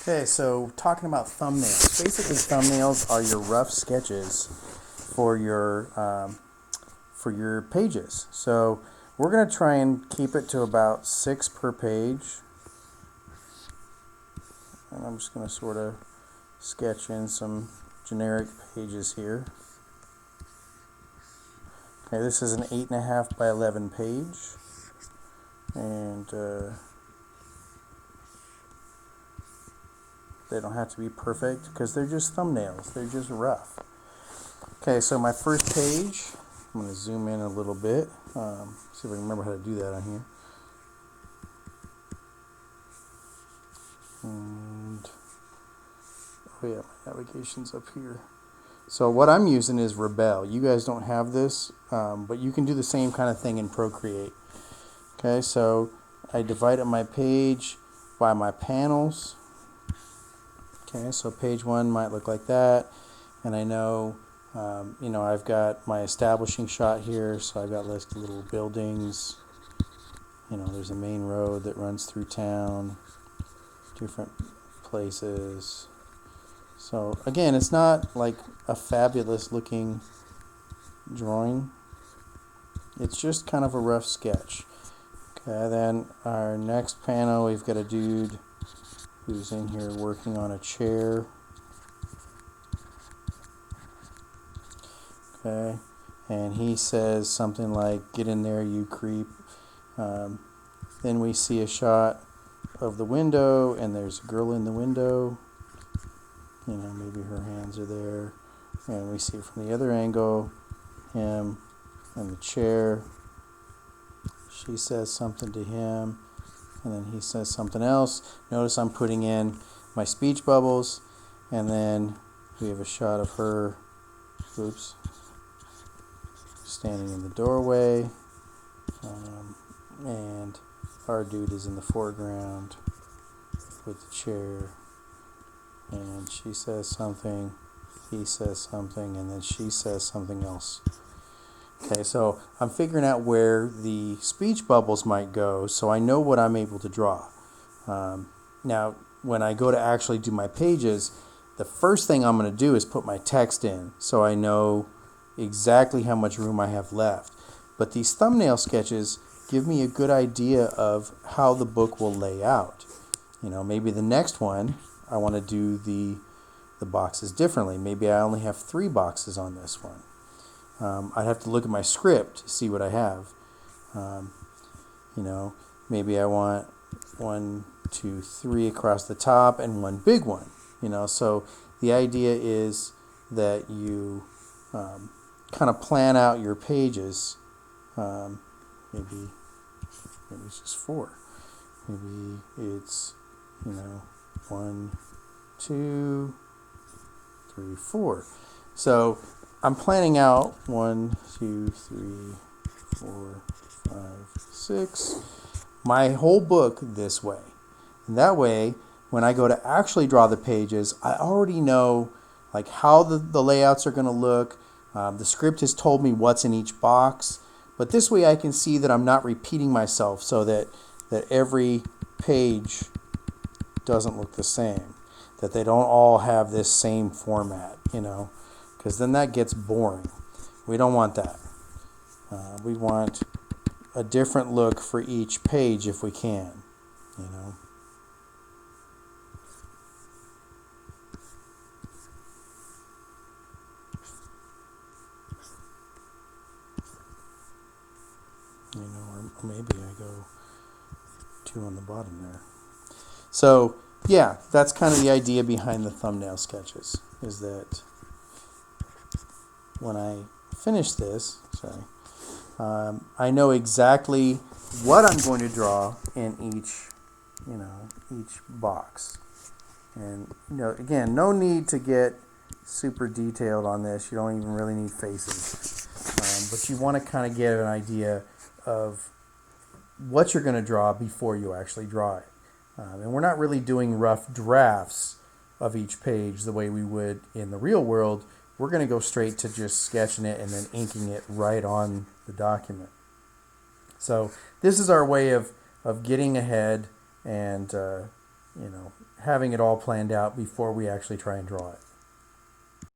Okay, so talking about thumbnails. Basically, thumbnails are your rough sketches for your pages. So we're going to try and keep it to about 6 per page. And I'm just going to sort of sketch in some generic pages here. Okay, this is an 8.5 by 11 page. And they don't have to be perfect because they're just thumbnails. They're just rough. Okay, so my first page, I'm going to zoom in a little bit. See if I can remember how to do that on here. And, oh yeah, my navigation's up here. So what I'm using is Rebelle. You guys don't have this, but you can do the same kind of thing in Procreate. Okay, so I divided my page by my panels. Okay, so page 1 might look like that, and I know, I've got my establishing shot here, so I've got little buildings. There's a main road that runs through town, different places. So again, it's not like a fabulous looking drawing. It's just kind of a rough sketch. Okay, then our next panel, we've got a dude who's in here working on a chair. Okay, and he says something like, "Get in there, you creep." Then we see a shot of the window, and there's a girl in the window. Maybe her hands are there. And we see from the other angle him and the chair. She says something to him, and then he says something else. Notice I'm putting in my speech bubbles, and then we have a shot of her, standing in the doorway, and our dude is in the foreground with the chair, and she says something, he says something, and then she says something else. Okay, so I'm figuring out where the speech bubbles might go, so I know what I'm able to draw. Now, when I go to actually do my pages, the first thing I'm going to do is put my text in, so I know exactly how much room I have left. But these thumbnail sketches give me a good idea of how the book will lay out. Maybe the next one, I want to do the boxes differently. Maybe I only have 3 boxes on this one. I'd have to look at my script to see what I have. Maybe I want 1, 2, 3 across the top and one big one. So the idea is that you kind of plan out your pages. Maybe it's just 4. Maybe it's 1, 2, 3, 4. So I'm planning out 1, 2, 3, 4, 5, 6. My whole book this way. And that way, when I go to actually draw the pages, I already know like how the layouts are going to look. The script has told me what's in each box. But this way I can see that I'm not repeating myself, so that every page doesn't look the same. That they don't all have this same format, because then that gets boring. We don't want that. We want a different look for each page if we can, or maybe I go 2 on the bottom there. So yeah, that's kind of the idea behind the thumbnail sketches, is that when I finish this, I know exactly what I'm going to draw in each box. And again, no need to get super detailed on this. You don't even really need faces, but you want to kind of get an idea of what you're going to draw before you actually draw it. And we're not really doing rough drafts of each page the way we would in the real world. We're going to go straight to just sketching it and then inking it right on the document. So this is our way of getting ahead and having it all planned out before we actually try and draw it.